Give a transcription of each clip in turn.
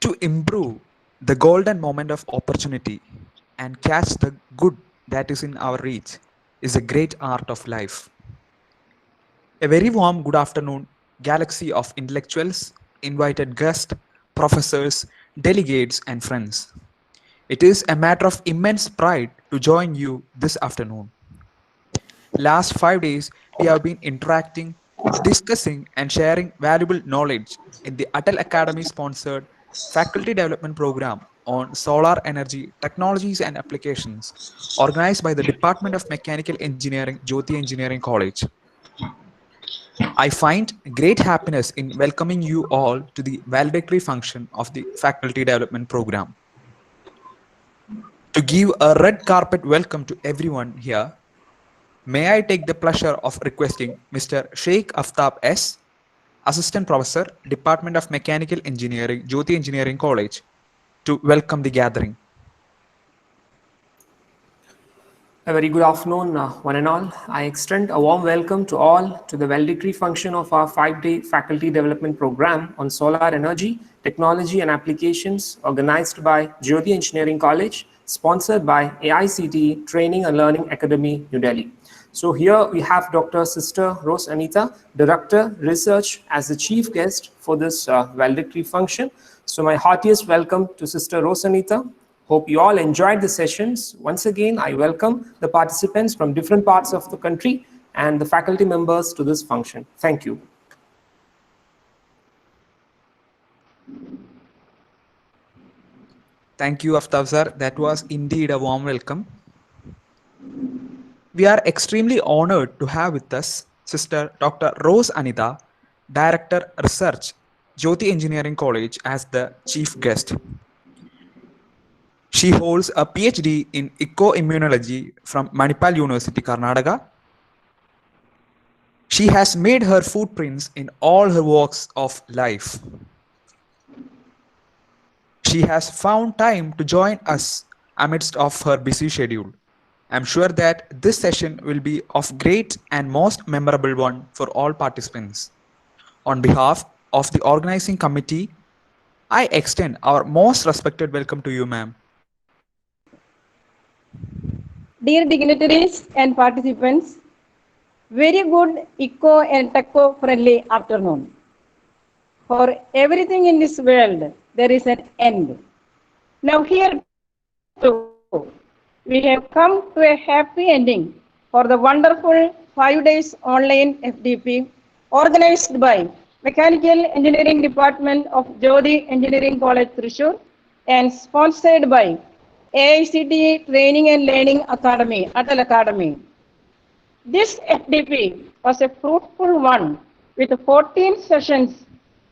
To improve the golden moment of opportunity and catch the good that is in our reach is a great art of life. A very warm good afternoon, galaxy of intellectuals, invited guests, professors, delegates, and friends. It is a matter of immense pride to join you this afternoon. Last 5 days, we have been interacting, discussing, and sharing valuable knowledge in the Atal Academy sponsored faculty development program on solar energy technologies and applications organized by the Department of Mechanical Engineering, Jyoti Engineering College. I find great happiness in welcoming you all to the valedictory function of the faculty development program. To give a red carpet welcome to everyone here, may I take the pleasure of requesting Mr. Sheikh Aftab S., Assistant Professor, Department of Mechanical Engineering, Jyoti Engineering College, to welcome the gathering. A very good afternoon, one and all. I extend a warm welcome to all to the valedictory function of our 5-day faculty development program on solar energy, technology and applications organized by Jyoti Engineering College, sponsored by AICTE Training and Learning Academy, New Delhi. So here we have Dr. Sister Rose Anita, Director, Research as the chief guest for this valedictory function. So my heartiest welcome to Sister Rose Anita. Hope you all enjoyed the sessions. Once again, I welcome the participants from different parts of the country and the faculty members to this function. Thank you. Thank you, Aftab sir. That was indeed a warm welcome. We are extremely honored to have with us Sister Dr. Rose Anita, Director Research, Jyoti Engineering College, as the chief guest. She holds a PhD in Eco-Immunology from Manipal University, Karnataka. She has made her footprints in all her walks of life. She has found time to join us amidst of her busy schedule. I'm sure that this session will be of great and most memorable one for all participants. On behalf of the organizing committee, I extend our most respected welcome to you, ma'am. Dear dignitaries and participants, very good eco and techo-friendly afternoon. For everything in this world, there is an end. Now here too, we have come to a happy ending for the wonderful 5 days online FDP organized by Mechanical Engineering Department of Jyoti Engineering College, Thrissur, and sponsored by AICTE Training and Learning Academy, Atal Academy. This FDP was a fruitful one with 14 sessions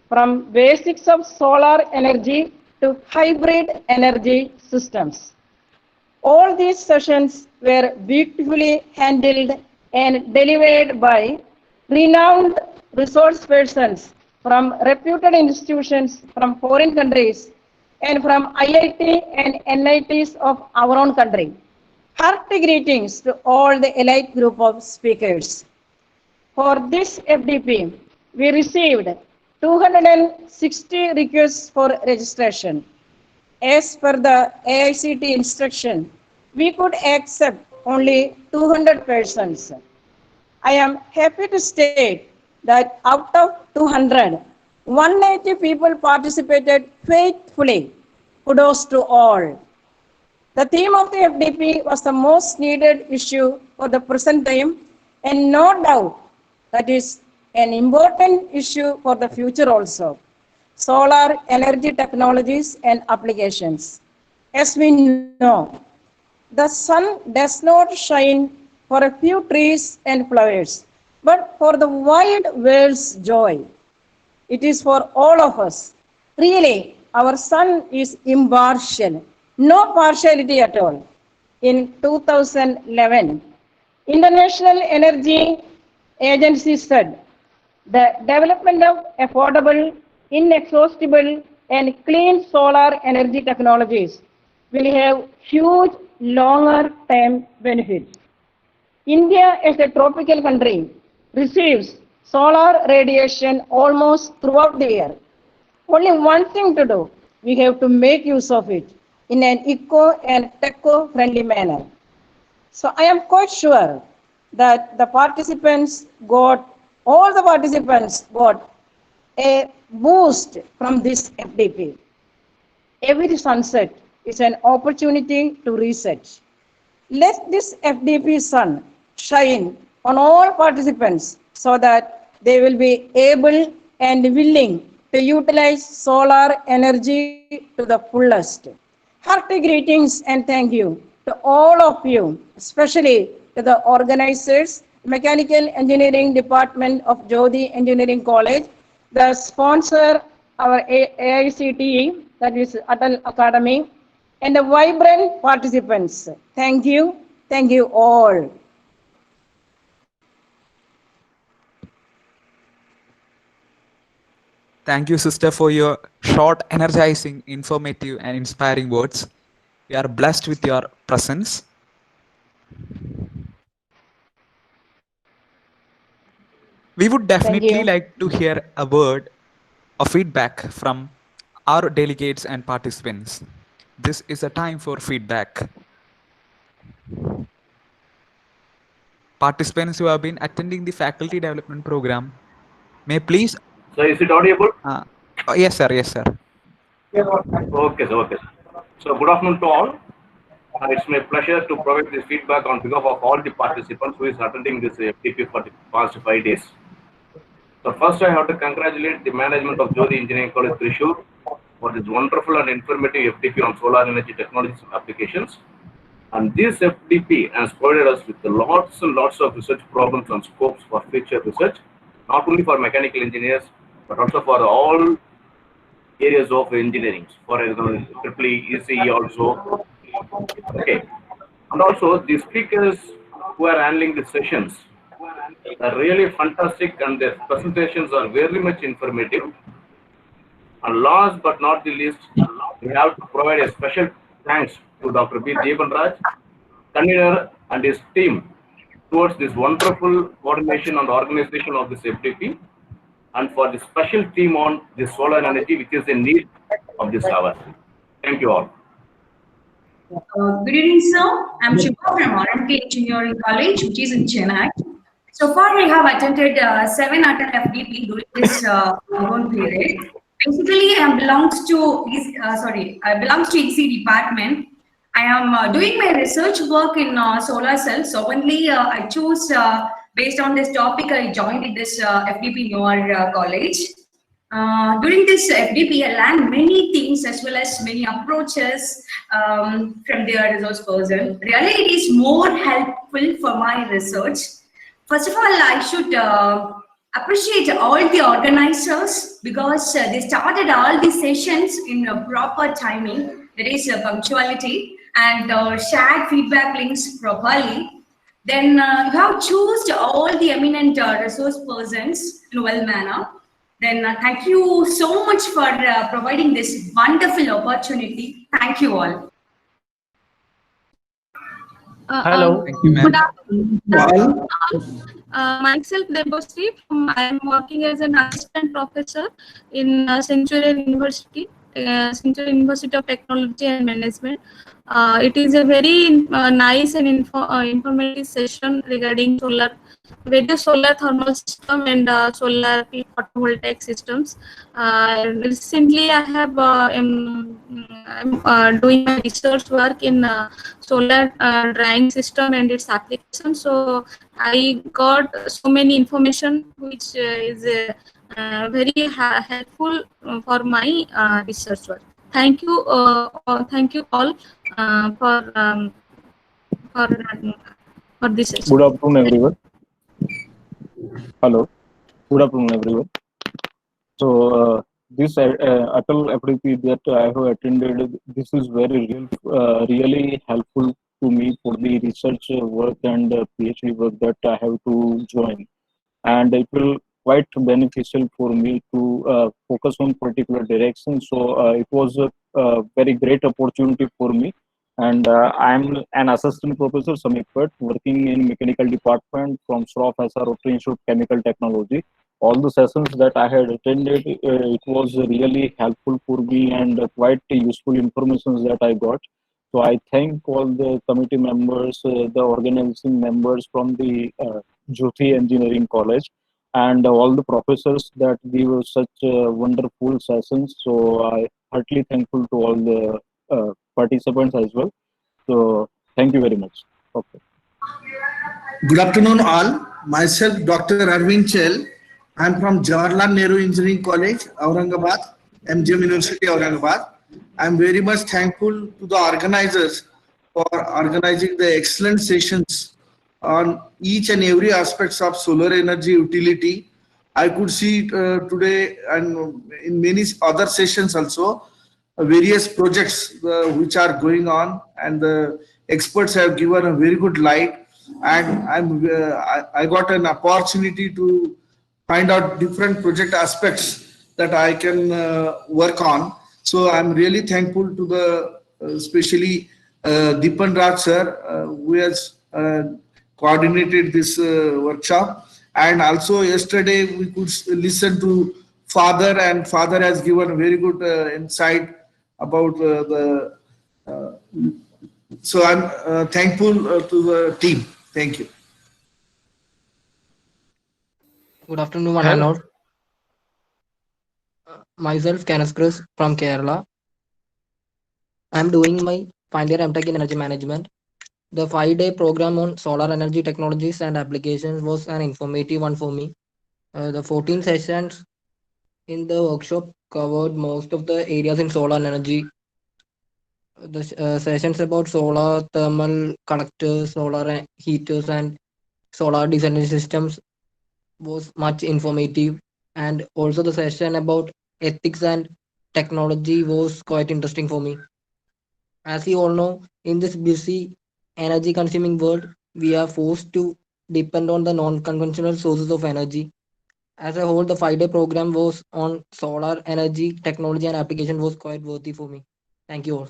from basics of solar energy to hybrid energy systems. All these sessions were beautifully handled and delivered by renowned resource persons from reputed institutions from foreign countries and from IIT and NITs of our own country. Hearty greetings to all the elite group of speakers. For this FDP, we received 260 requests for registration. As per the AICTE instruction, we could accept only 200 persons. I am happy to state that out of 200, 180 people participated faithfully. Kudos to all. The theme of the FDP was the most needed issue for the present time, and no doubt that is an important issue for the future also. Solar energy technologies and applications. As we know, the sun does not shine for a few trees and flowers, but for the wide world's joy. It is for all of us. Really, our sun is impartial, no partiality at all. In 2011, International Energy Agency said the development of affordable, inexhaustible, and clean solar energy technologies will have huge longer term benefits. India, as a tropical country, receives solar radiation almost throughout the year. Only one thing to do, we have to make use of it in an eco and techo-friendly manner. So I am quite sure that all the participants got a boost from this FDP. Every sunset is an opportunity to reset. Let this FDP sun shine on all participants so that they will be able and willing to utilize solar energy to the fullest. Hearty greetings and thank you to all of you, especially to the organizers, Mechanical Engineering Department of Jyoti Engineering College, the sponsor, our AICTE, that is Atal Academy, and the vibrant participants. Thank you all. Thank you, sister, for your short, energizing, informative, and inspiring words. We are blessed with your presence. We would definitely you. like to hear a word of feedback from our delegates and participants. This is a time for feedback. Participants who have been attending the faculty development program may please. So is it audible? Yes, sir. Yes, sir. Okay, sir. Okay. So good afternoon to all. It's my pleasure to provide this feedback on behalf of all the participants who is attending this FTP for the past 5 days. So first, I have to congratulate the management of Jyoti Engineering College Thrissur for this wonderful and informative FTP on solar energy technologies and applications. And this FTP has provided us with lots and lots of research problems and scopes for future research, not only for mechanical engineers, but also for all areas of engineering, for example, EEE, ECE also. Okay. And also, the speakers who are handling the sessions are really fantastic and their presentations are very much informative. And last but not the least, we have to provide a special thanks to Dr. B. Jeevan Raj, convener and his team towards this wonderful coordination and organization of this FTP, and for the special team on the solar energy, which is in need of this hour. Thank you all. Good evening, sir. I'm Shiva from RMK Engineering College, which is in Chennai. So far, I have attended 7 FDP during this lockdown period. Basically, I belongs to EC department. I am doing my research work in solar cells. So only I choose based on this topic, I joined this FDP Newer college. During this FDP, I learned many things as well as many approaches from their resource person. Really, it is more helpful for my research. First of all, I should appreciate all the organizers because they started all the sessions in a proper timing, that is punctuality, and shared feedback links properly. Then you have chosen all the eminent resource persons in a well manner. Then thank you so much for providing this wonderful opportunity. Thank you all. Hello. Thank you, ma'am. Good afternoon. Myself, Debasri, I am working as an assistant professor in Centurion University, Centurion University of Technology and Management. It is a very nice and informative session regarding various solar thermal system and solar photovoltaic systems. Recently, I have I'm doing my research work in solar drying system and its application. So I got so many information which is very helpful for my research work. Thank you all for this session. Good afternoon, everyone. Hello. Good afternoon, everyone. So this Atal FDP that I have attended, this is very really helpful to me for the research work and PhD work that I have to join, and it will quite beneficial for me to focus on particular direction. So it was a very great opportunity for me. And I'm an assistant professor, Samik Bhatt, working in mechanical department from SROF SR Institute of Chemical Technology. all the sessions that I had attended, it was really helpful for me and quite useful information that I got. So I thank all the committee members, the organizing members from the Jyoti Engineering College, and all the professors that gave us such wonderful sessions. So I heartily thankful to all the participants as well. So thank you very much. Okay. Good afternoon, all. Myself, Dr. Arvind Chell. I'm from Jawaharlal Nehru Engineering College, Aurangabad, MGM University, Aurangabad. I'm very much thankful to the organizers for organizing the excellent sessions on each and every aspects of solar energy utility. I could see today and in many other sessions also various projects which are going on, and the experts have given a very good light, and I got an opportunity to find out different project aspects that I can work on. So I'm really thankful to the especially Deepan Raj sir who has coordinated this workshop, and also yesterday we could listen to father, and father has given a very good insight about so I'm thankful to the team. Thank you. Good afternoon, one and all. Myself, Kenneth Chris from Kerala. I'm doing my final year MTech in Energy Management. The 5-day program on solar energy technologies and applications was an informative one for me. The 14 sessions in the workshop covered most of the areas in solar energy. The sessions about solar thermal collectors, solar heaters, and solar desalination systems was much informative, and also the session about ethics and technology was quite interesting for me. As you all know, in this busy energy consuming world, we are forced to depend on the non-conventional sources of energy. As a whole, the 5-day program was on solar energy technology and application was quite worthy for me. Thank you all.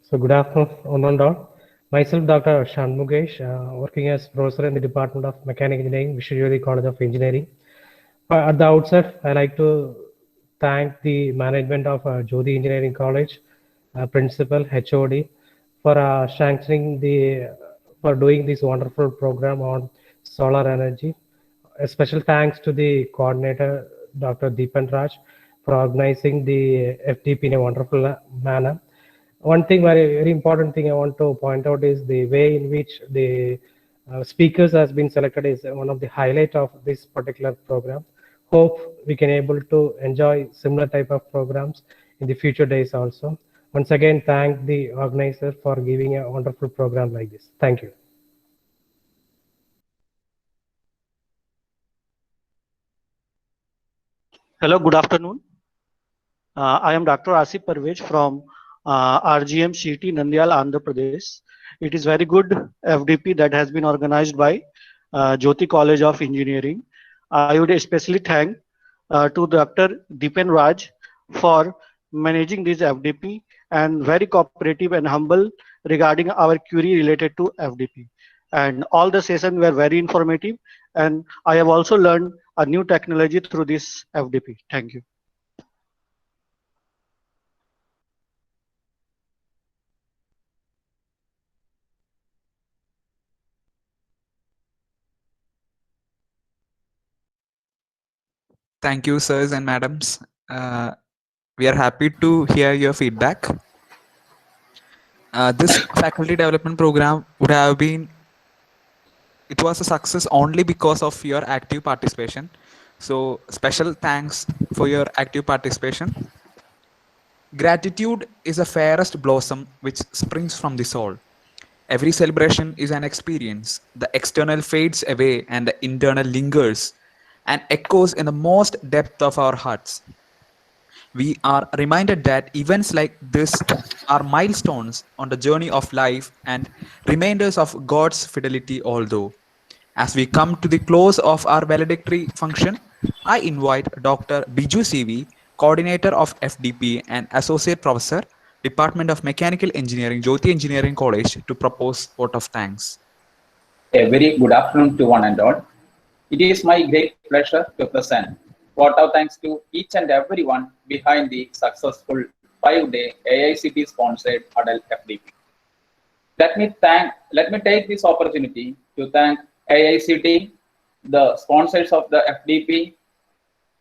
So good afternoon, all. Myself, Dr. Shanmugesh, working as professor in the Department of Mechanical Engineering, Vishwajyoti College of Engineering. At the outset, I like to thank the management of Jyoti Engineering College, principal, HOD, for sanctioning for doing this wonderful program on solar energy. A special thanks to the coordinator, Dr. Deepan Raj, for organizing the FDP in a wonderful manner. One thing, very important thing I want to point out is the way in which the speakers has been selected is one of the highlight of this particular program. Hope we can able to enjoy similar type of programs in the future days also. Once again, thank the organizer for giving a wonderful program like this. Thank you. Hello, good afternoon. I am Dr. Asif Parvez from RGM CT Nandyal, Andhra Pradesh. It is very good FDP that has been organized by Jyoti College of Engineering. I would especially thank to Dr. Deepan Raj for managing this FDP and very cooperative and humble regarding our query related to FDP. And all the sessions were very informative, and I have also learned a new technology through this FDP. Thank you. Thank you, sirs and madams. We are happy to hear your feedback. This faculty development program would have been, it was a success only because of your active participation. So special thanks for your active participation. Gratitude is the fairest blossom which springs from the soul. Every celebration is an experience. The external fades away and the internal lingers and echoes in the most depth of our hearts. We are reminded that events like this are milestones on the journey of life and reminders of God's fidelity. Although, as we come to the close of our valedictory function, I invite Dr. Biju CV, Coordinator of FDP and Associate Professor, Department of Mechanical Engineering, Jyoti Engineering College, to propose vote of thanks. A very good afternoon to one and all. It is my great pleasure to present vote of thanks to each and everyone behind the successful 5-day AICT-sponsored ADAL FDP. Let me take this opportunity to thank AICT, the sponsors of the FDP,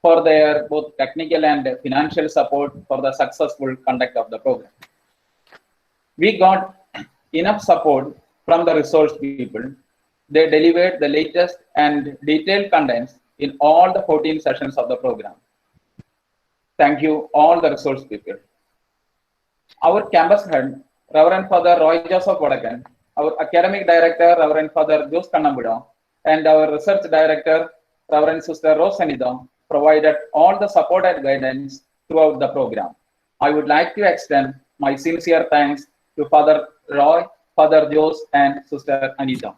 for their both technical and financial support for the successful conduct of the program. We got enough support from the resource people. They delivered the latest and detailed contents in all the 14 sessions of the program. Thank you, all the resource people. Our campus head, Reverend Father Roy Joseph Vadakan, our academic director, Reverend Father Jose Kannambuda, and our research director, Reverend Sister Rose Sanida, provided all the support and guidance throughout the program. I would like to extend my sincere thanks to Father Roy, Father Jose, and Sister Anita.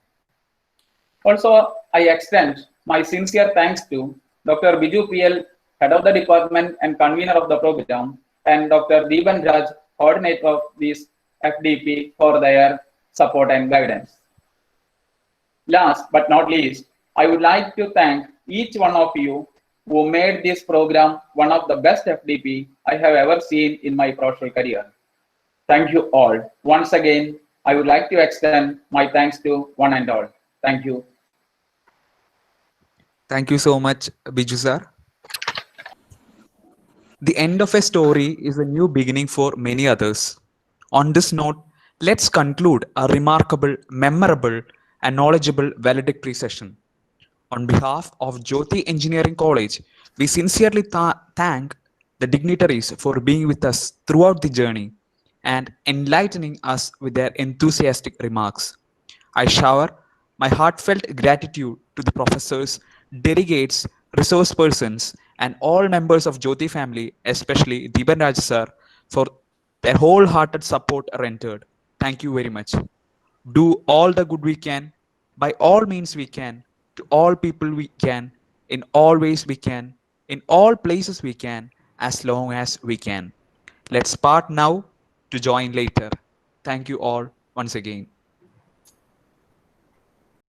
Also, I extend my sincere thanks to Dr. Biju PL, head of the department and convener of the program, and Dr. Deeban Raj, coordinator of this FDP, for their support and guidance. Last but not least, I would like to thank each one of you who made this program one of the best FDP I have ever seen in my professional career. Thank you all. Once again, I would like to extend my thanks to one and all. Thank you. Thank you so much, Biju sir. The end of a story is a new beginning for many others. On this note, let's conclude a remarkable, memorable, and knowledgeable valedictory session. On behalf of Jyoti Engineering College, we sincerely thank the dignitaries for being with us throughout the journey and enlightening us with their enthusiastic remarks. I shower my heartfelt gratitude to the professors, delegates, resource persons, and all members of Jyoti family, especially Deeban Raj sir, for their wholehearted support rendered. Thank you very much. Do all the good we can, by all means we can, to all people we can, in all ways we can, in all places we can, as long as we can. Let's part now to join later. Thank you all once again.